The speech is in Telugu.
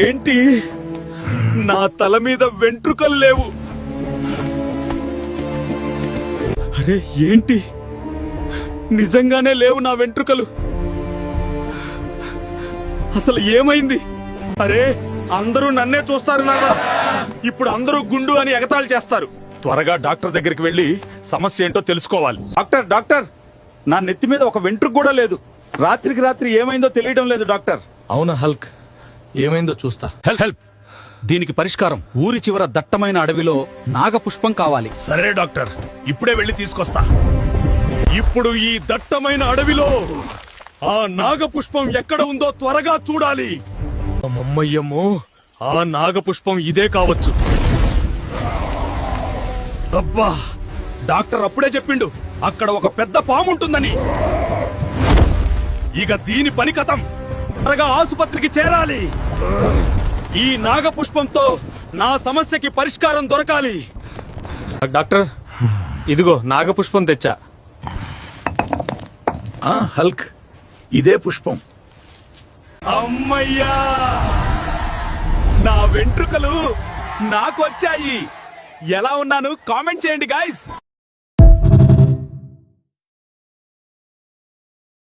ఏంటి నా తల మీద వెంట్రుకలు లేవు? అరే ఏంటి, నిజంగానే లేవు నా వెంట్రుకలు. అసలు ఏమైంది? అరే అందరూ నన్నే చూస్తారు నాన్న. ఇప్పుడు అందరూ గుండు అని ఎగతాళి చేస్తారు. త్వరగా డాక్టర్ దగ్గరికి వెళ్లి సమస్య ఏంటో తెలుసుకోవాలి. డాక్టర్ డాక్టర్, నా నెత్తి మీద ఒక వెంట్రుక కూడా లేదు. రాత్రికి రాత్రి ఏమైందో తెలియడం లేదు డాక్టర్. అవునా హల్క్, ఏమైందో చూస్తా. హెల్ప్. దీనికి పరిష్కారం ఊరి చివర దట్టమైన అడవిలో నాగపుష్పం కావాలి. సరే డాక్టర్, ఇప్పుడే వెళ్లి తీసుకొస్తా. ఇప్పుడు ఈ దట్టమైన అడవిలో ఆ నాగపుష్పం ఎక్కడ ఉందో త్వరగా చూడాలి. అమ్మయ్యమ్మో, ఆ నాగపుష్పం ఇదే కావచ్చు. అబ్బా, డాక్టర్ అప్పుడే చెప్పిండు అక్కడ ఒక పెద్ద పాము ఉంటుందని. ఇక దీని పని కథం. త్వరగా ఆసుపత్రికి చేరాలి. ఈ నాగపుష్పంతో నా సమస్యకి పరిష్కారం దొరకాలి. డాక్టర్, ఇదిగో నాగపుష్పం తెచ్చా. హల్క్, ఇదే పుష్పం. అమ్మయ్యా, నా వెంట్రుకలు నాకు వచ్చాయి. ఎలా ఉన్నాను కామెంట్ చేయండి గాయ్స్.